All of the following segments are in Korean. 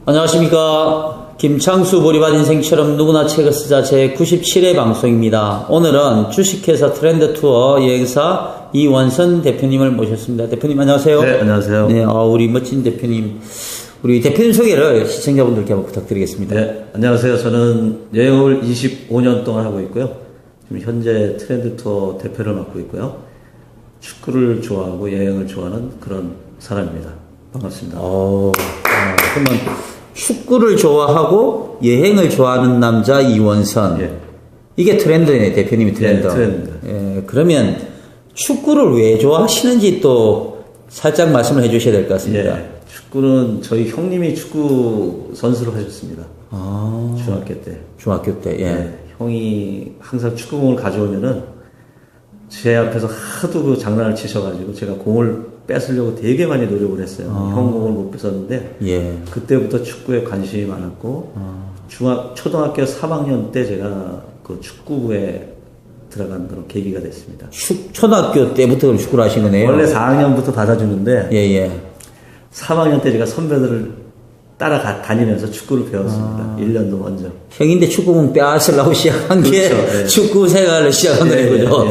안녕하십니까. 김창수 보리밭 인생처럼 누구나 책을 쓰자 제 97회 방송입니다. 오늘은 주식회사 트렌드 투어 여행사 이원선 대표님을 모셨습니다. 대표님 안녕하세요. 네, 안녕하세요. 네, 우리 멋진 대표님. 우리 대표님 소개를 시청자분들께 한번 부탁드리겠습니다. 네, 안녕하세요. 저는 여행을 25년 동안 하고 있고요. 지금 현재 트렌드 투어 대표를 맡고 있고요. 축구를 좋아하고 여행을 좋아하는 그런 사람입니다. 반갑습니다. 그러면 축구를 좋아하고 여행을 좋아하는 남자 이원선. 예. 이게 트렌드네, 대표님이 트렌드. 네, 트렌드. 예, 그러면 축구를 왜 좋아하시는지 또 살짝 말씀을 해주셔야 될 것 같습니다. 예, 축구는 저희 형님이 축구 선수를 하셨습니다. 중학교 때. 예. 네, 형이 항상 축구공을 가져오면은 제 앞에서 하도 그 장난을 치셔가지고 제가 공을 뺏으려고 되게 많이 노력을 했어요. 형 공을 못 뺏었는데 예. 그때부터 축구에 관심이 많았고 초등학교 3학년 때 제가 그 축구부에 들어간 그런 계기가 됐습니다. 초등학교 때부터 그럼 축구를 하신 거네요? 원래 4학년부터 받아주는데 예. 3학년 때 제가 선배들을 다니면서 축구를 배웠습니다. 1년도 먼저. 형인데 축구공 빼앗으려고 시작한 게 그렇죠, 예. 축구 생활을 시작한 거예요, 그죠? 예.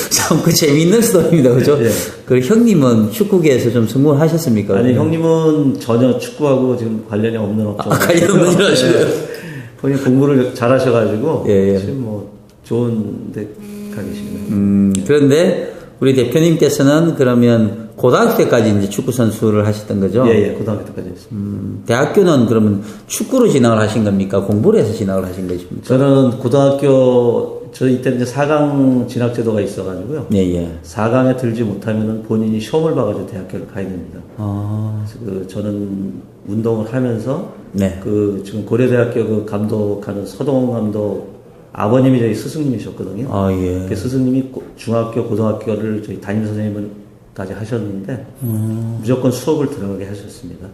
참, 그 재미있는 스토리입니다, 그죠? 예. 그리고 형님은 축구계에서 좀 성공을 하셨습니까? 아니, 형님은 전혀 축구하고 지금 관련이 없는 업종. 관련 없는 일 하시고요. 본인 공부를 잘 하셔가지고, 예. 지금 뭐, 좋은 데 가 계시네요. 그런데 우리 대표님께서는 그러면 고등학교 때까지 이제 축구 선수를 하셨던 거죠? 예, 고등학교 때까지 했습니다. 대학교는 그러면 축구로 진학을 하신 겁니까? 공부를 해서 진학을 하신 것입니까? 저는 저희 이때 이제 4강 진학제도가 있어가지고요. 예. 4강에 들지 못하면은 본인이 시험을 봐가지고 대학교를 가야 됩니다. 그래서 저는 운동을 하면서 네. 지금 고려대학교 감독하는 서동원 감독 아버님이 저희 스승님이셨거든요. 예. 그 스승님이 중학교, 고등학교를 저희 담임 선생님까지 하셨는데 무조건 수업을 들어가게 하셨습니다.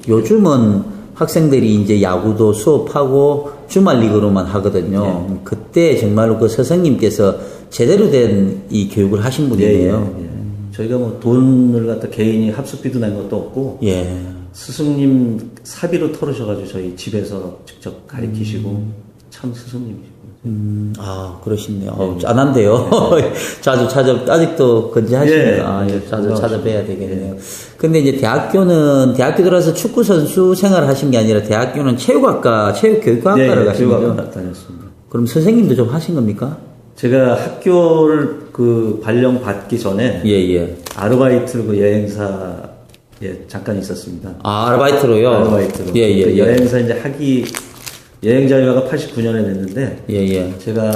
요즘은 학생들이 이제 야구도 수업하고 주말 리그로만 하거든요. 예. 그때 정말로 그 스승님께서 제대로 된 이 교육을 하신 분이네요. 예. 저희가 뭐 돈을 갖다 개인이 합숙비도 낸 것도 없고 예. 스승님 사비로 털으셔가지고 저희 집에서 직접 가르치시고 참 스승님이시고. 그러시네요. 짠한데요. 자주 아직도 건재하십니다. 예. 자주 찾아뵈야 되겠네요. 근데 이제 대학교 들어서 축구 선수 생활을 하신 게 아니라 대학교는 체육교육학과를 가신 거죠? 체육학과 다녔습니다. 그럼 선생님도 좀 하신 겁니까? 제가 학교를 발령 받기 전에 아르바이트로 여행사에 잠깐 있었습니다. 아르바이트로요? 아르바이트로. 예. 여행사 이제 여행 자유화가 89년에 됐는데 제가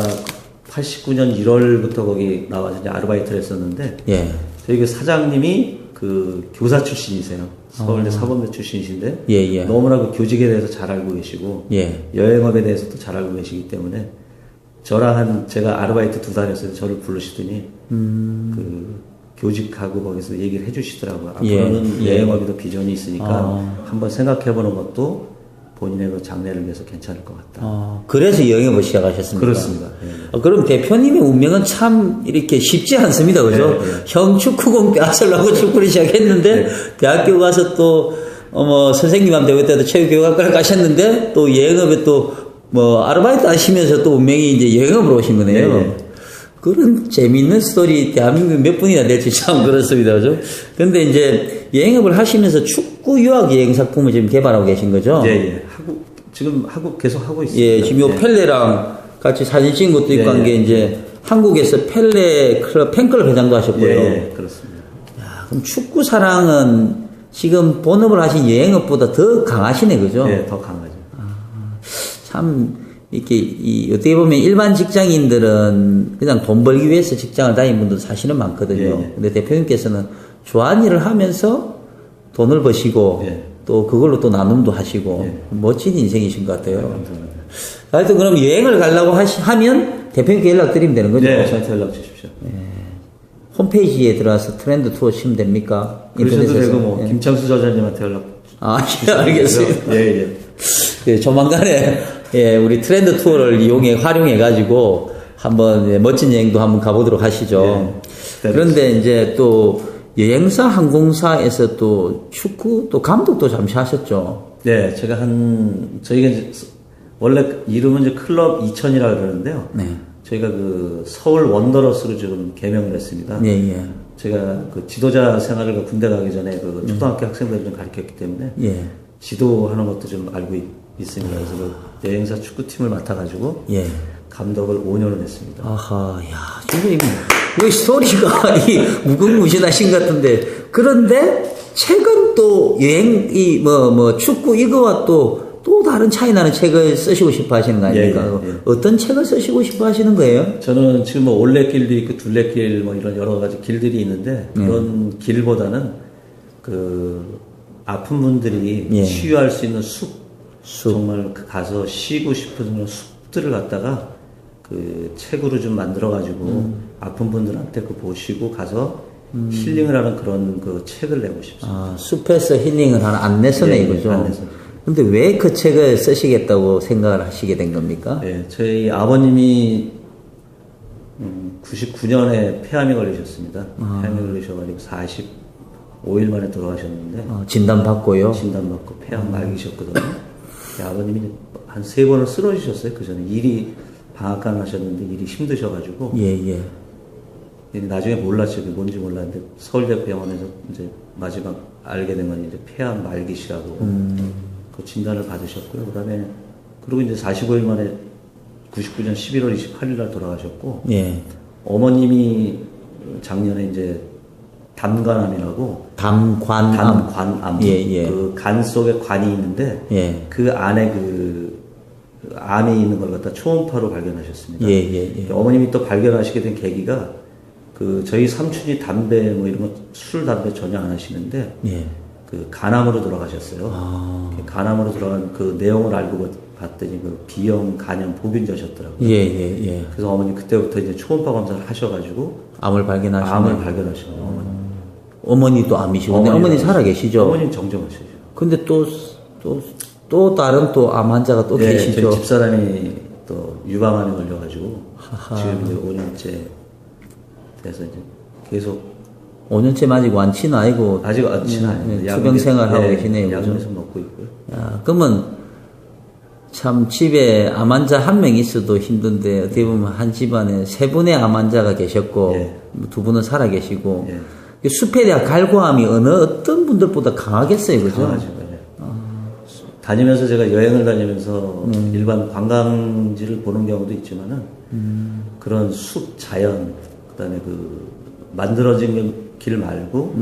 89년 1월부터 거기 나와서 이제 아르바이트를 했었는데 저희 그 사장님이 교사 출신이세요. 서울대 사범대 출신이신데 너무나 교직에 대해서 잘 알고 계시고 여행업에 대해서도 잘 알고 계시기 때문에 저랑 제가 아르바이트 2달 했을 때 저를 부르시더니 교직하고 거기서 얘기를 해주시더라고요. 앞으로는 여행업이 더 비전이 있으니까 한번 생각해보는 것도 본인의 장래를 위해서 괜찮을 것 같다. 그래서 영업을 시작하셨습니까? 그렇습니다. 그럼 대표님의 운명은 참 이렇게 쉽지 않습니다. 그죠? 형 축구공 빼앗으려고 축구를 시작했는데, 대학교 가서 또, 선생님한테 그때도 체육교육학과를 가셨는데, 또 여행업에 아르바이트 하시면서 또 운명이 이제 여행업으로 오신 거네요. 그런 재미있는 스토리 대한민국에 몇 분이나 될지 참 그렇습니다. 그죠? 근데 이제 여행업을 하시면서 축구 유학 여행 작품을 지금 개발하고 계신 거죠? 지금 계속 하고 있습니다. 지금 요 펠레랑 같이 사진 찍은 것도 있고 한 게 이제 한국에서 펠레 클럽 팬클럽 회장도 하셨고요. 그렇습니다. 그럼 축구 사랑은 지금 본업을 하신 여행업보다 더 강하시네, 그죠? 더 강하죠. 참, 이렇게, 어떻게 보면 일반 직장인들은 그냥 돈 벌기 위해서 직장을 다니는 분들 사실은 많거든요. 근데 대표님께서는 좋아하는 일을 하면서 돈을 버시고, 또 그걸로 또 나눔도 하시고, 멋진 인생이신 것 같아요. 감사합니다. 하여튼 그럼 여행을 가려고 하면 대표님께 연락드리면 되는 거죠? 저한테 연락 주십시오. 홈페이지에 들어와서 트렌드 투어 치면 됩니까? 그러셔도 되고, 김창수 저자님한테 연락. 알겠습니다. 조만간에, 우리 트렌드 투어를 활용해가지고, 한번, 멋진 여행도 한번 가보도록 하시죠. 그런데 이제 또, 여행사 항공사에서 또 축구 또 감독도 잠시 하셨죠. 네, 제가 저희가 이제 원래 이름은 이제 클럽 2000이라 그러는데요. 네. 저희가 그 서울 원더러스로 지금 개명을 했습니다. 예, 예. 제가 그 지도자 생활을 군대 가기 전에 그 초등학교 학생들을 좀 가르쳤기 때문에 예. 지도하는 것도 좀 알고 있습니다. 그래서 그 여행사 축구팀을 맡아가지고 예. 감독을 5년을 했습니다. 아하, 야, 선생님, 왜 스토리가 무궁무진하신 것 같은데, 그런데 최근 또 축구 이거와 또 다른 차이 나는 책을 쓰시고 싶어 하시는 거 아닙니까? 예, 예, 예. 어떤 책을 쓰시고 싶어 하시는 거예요? 저는 지금 뭐 올레길도 있고 둘레길 뭐 이런 여러 가지 길들이 있는데, 그런 길보다는 그 아픈 분들이 예. 치유할 수 있는 숲. 정말 가서 쉬고 싶은 그런 숲들을 갖다가 그 책으로 좀 만들어가지고 아픈 분들한테 그 보시고 가서 힐링을 하는 그런 그 책을 내고 싶습니다. 아, 숲에서 힐링을 하는 안내서네, 예, 이거죠? 안내서. 근데 왜 그 책을 쓰시겠다고 생각을 하시게 된 겁니까? 네, 저희 아버님이 99년에 폐암이 걸리셨습니다. 폐암이 걸리셔가지고 45일 만에 돌아가셨는데. 진단받고요? 진단받고 폐암 말기셨거든요. 아버님이 한 3번을 쓰러지셨어요. 그 전에 방앗간 하셨는데 일이 힘드셔가지고. 예. 나중에 몰랐죠. 그게 뭔지 몰랐는데 서울대병원에서 이제 마지막 알게 된 건 이제 폐암 말기시라고 그 진단을 받으셨고요. 그다음에 그리고 이제 45일 만에 99년 11월 28일 날 돌아가셨고. 예. 어머님이 작년에 이제 담관암이라고. 담관암. 예. 그 간 속에 관이 있는데. 예. 그 안에 그 암이 있는 걸 갖다 초음파로 발견하셨습니다. 예. 어머님이 또 발견하시게 된 계기가 그 저희 삼촌이 담배 뭐 이런 거 술 담배 전혀 안 하시는데. 예. 그 간암으로 돌아가셨어요. 간암으로 돌아간 그 내용을 알고 봤더니 그 B형 간염 보균자셨더라고요. 예. 그래서 어머니 그때부터 이제 초음파 검사를 하셔가지고 암을 발견하셨어요. 암을 발견하셨어요. 어머니도 암이시고, 어머니 살아계시죠? 어머니 정정하시죠. 근데 또 다른 또 암 환자가 또 네, 계시죠? 저희 집사람이 또 유방암에 걸려가지고 지금 이제 5년째 돼서 이제 계속 5년째 맞이고 완치는 아니고 아직 완치는 아니고 투병 생활하고 계시네요. 약에서 먹고 있고요. 야, 그러면 참 집에 암 환자 한 명 있어도 힘든데 어떻게 보면 한 집안에 3분의 암 환자가 계셨고 예. 2분은 살아 계시고 예. 숲에 대한 갈구함이 어떤 분들보다 강하겠어요, 그죠? 강하죠. 네. 다니면서 제가 여행을 다니면서 일반 관광지를 보는 경우도 있지만은 그런 숲 자연 그다음에 그 만들어진 길 말고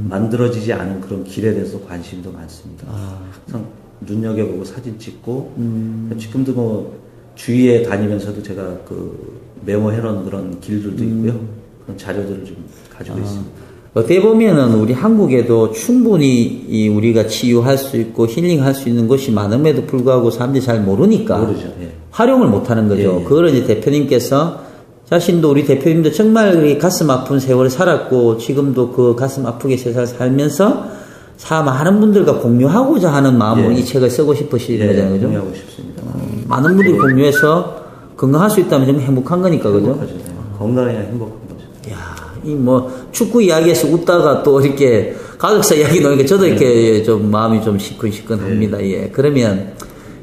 만들어지지 않은 그런 길에 대해서 관심도 많습니다. 항상 눈여겨보고 사진 찍고 지금도 뭐 주위에 다니면서도 제가 그 메모해놓은 그런 길들도 있고요. 그런 자료들을 좀 가지고 있습니다. 어떻게 보면은 우리 한국에도 충분히 우리가 치유할 수 있고 힐링할 수 있는 곳이 많음에도 불구하고 사람들이 잘 모르니까 모르죠. 예. 활용을 못하는 거죠. 예. 그걸 이제 대표님께서 자신도 우리 대표님도 정말 가슴 아픈 세월을 살았고 지금도 그 가슴 아프게 세상을 살면서 많은 분들과 공유하고자 하는 마음으로 이 책을 쓰고 싶으시는 거잖아요. 그죠? 공유하고 싶습니다. 많은 분들이 공유해서 건강할 수 있다면 정말 행복한 거니까, 그죠? 행복하죠. 건강해야 행복한 거죠. 야, 축구 이야기에서 웃다가 또 이렇게 가족사 이야기 나오니까 저도 이렇게 좀 마음이 좀 시큰시큰합니다. 예. 그러면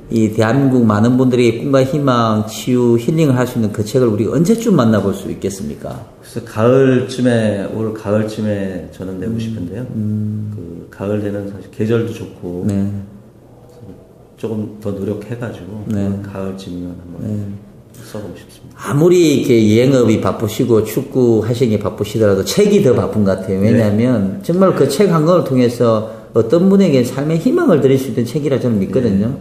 이 대한민국 많은 분들에게 꿈과 희망, 치유, 힐링을 할 수 있는 그 책을 우리가 언제쯤 만나볼 수 있겠습니까? 그래서 올 가을쯤에 저는 내고 싶은데요. 그 가을 되는 사실 계절도 좋고 조금 더 노력해가지고 가을쯤이면 한번 써보고 싶습니다. 아무리 이렇게 여행업이 바쁘시고 축구 하시는 게 바쁘시더라도 책이 더 바쁜 것 같아요. 왜냐하면 정말 그 책 한 권을 통해서 어떤 분에게 삶의 희망을 드릴 수 있는 책이라 저는 믿거든요.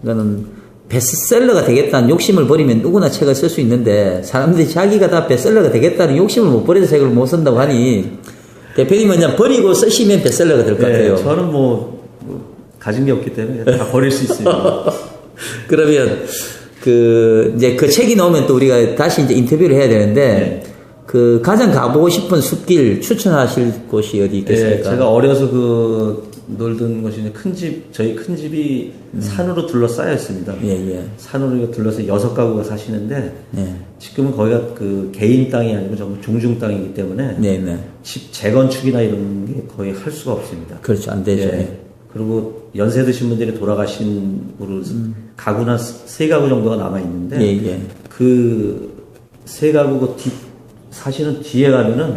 그러니까는 베스트셀러가 되겠다는 욕심을 버리면 누구나 책을 쓸 수 있는데 사람들이 자기가 다 베스트셀러가 되겠다는 욕심을 못 버려서 책을 못 쓴다고 하니 대표님은 그냥 버리고 쓰시면 베스트셀러가 될 것 같아요. 저는 뭐 가진 게 없기 때문에 다 버릴 수 있습니다. 그러면 이제 그 책이 나오면 또 우리가 다시 이제 인터뷰를 해야 되는데 가장 가보고 싶은 숲길 추천하실 곳이 어디 있겠습니까? 제가 어려서 놀던 것이 이제 큰 집, 저희 큰 집이 산으로 둘러싸여 있습니다. 산으로 둘러서 6가구가 사시는데, 지금은 거기가 그 개인 땅이 아니고 전부 종중 땅이기 때문에, 집 재건축이나 이런 게 거의 할 수가 없습니다. 그렇죠. 안 되죠. 그리고 연세 드신 분들이 돌아가신 으로 가구나 3가구 정도가 남아 있는데, 그 3가구 사실은 뒤에 가면은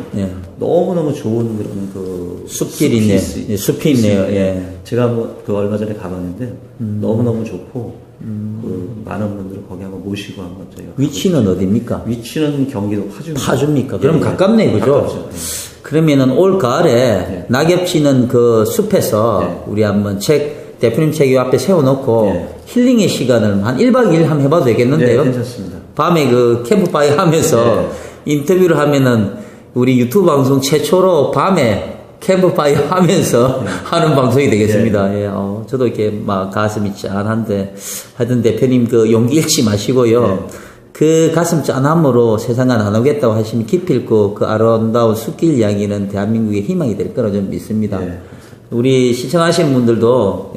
너무너무 좋은 그런 그 숲길이 있네요. 숲이 있네요. 제가 뭐 그 얼마 전에 가봤는데 너무너무 좋고 그 많은 분들을 거기 한번 모시고 한번 저희가 위치는 어디입니까? 위치는 경기도 파주입니다. 파주입니까? 그럼 가깝네, 그죠? 가깝죠. 그러면은 올 가을에 낙엽 지는 그 숲에서 우리 한번 대표님 책 앞에 세워놓고 힐링의 시간을 한 1박 2일 한번 해봐도 되겠는데요? 괜찮습니다. 밤에 그 캠프파이어 하면서 인터뷰를 하면은 우리 유튜브 방송 최초로 밤에 캠프파이어 하면서 하는 방송이 되겠습니다. 저도 이렇게 막 가슴이 짠한데 하여튼 대표님 그 용기 잃지 마시고요. 그 가슴 짠함으로 세상과 나누겠다고 하시면 기필코 그 아름다운 숲길 이야기는 대한민국의 희망이 될 거라고 저는 믿습니다. 우리 시청하시는 분들도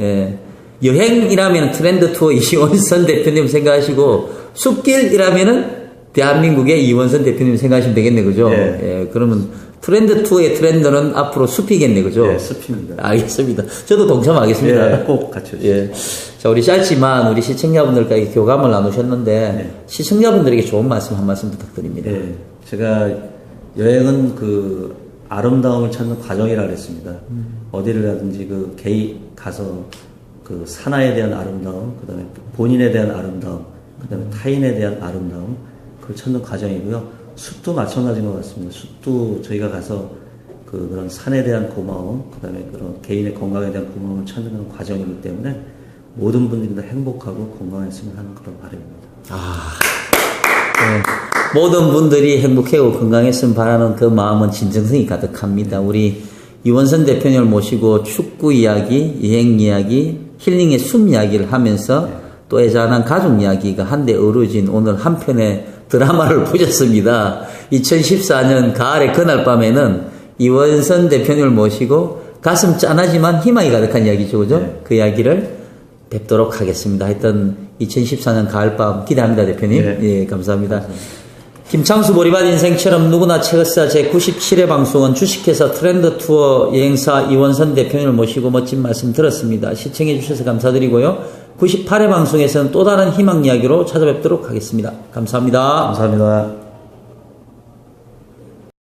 여행이라면 트렌드 투어 이원선 대표님 생각하시고 숲길이라면은 대한민국의 이원선 대표님 생각하시면 되겠네, 그죠? 그러면 트렌드 투어의 트렌드는 앞으로 숲이겠네, 그죠? 숲입니다. 알겠습니다. 저도 동참하겠습니다. 꼭 같이 오시죠. 자, 우리 짧지만 우리 시청자분들과 교감을 나누셨는데 시청자분들에게 좋은 말씀 한 말씀 부탁드립니다. 제가 여행은 그 아름다움을 찾는 과정이라 그랬습니다. 어디를 가든지 그 가서 그 산하에 대한 아름다움, 그 다음에 본인에 대한 아름다움, 그 다음에 타인에 대한 아름다움, 그걸 찾는 과정이고요. 숲도 마찬가지인 것 같습니다. 숲도 저희가 가서 그런 산에 대한 고마움, 그 다음에 그런 개인의 건강에 대한 고마움을 찾는 그런 과정이기 때문에 모든 분들이 다 행복하고 건강했으면 하는 그런 바람입니다. 모든 분들이 행복하고 건강했으면 바라는 그 마음은 진정성이 가득합니다. 우리 이원선 대표님을 모시고 축구 이야기, 여행 이야기, 힐링의 숲 이야기를 하면서 또 애잔한 가족 이야기가 한데 어우러진 오늘 한 편의 드라마를 보셨습니다. 2014년 가을의 그날 밤에는 이원선 대표님을 모시고 가슴 짠하지만 희망이 가득한 이야기죠, 그죠? 그 이야기를 뵙도록 하겠습니다. 하여튼 2014년 가을밤 기대합니다, 대표님. 감사합니다. 김창수 보리밭 인생처럼 누구나 책을 써 제97회 방송은 주식회사 트렌드 투어 여행사 이원선 대표님을 모시고 멋진 말씀 들었습니다. 시청해 주셔서 감사드리고요. 98회 방송에서는 또 다른 희망 이야기로 찾아뵙도록 하겠습니다. 감사합니다. 감사합니다.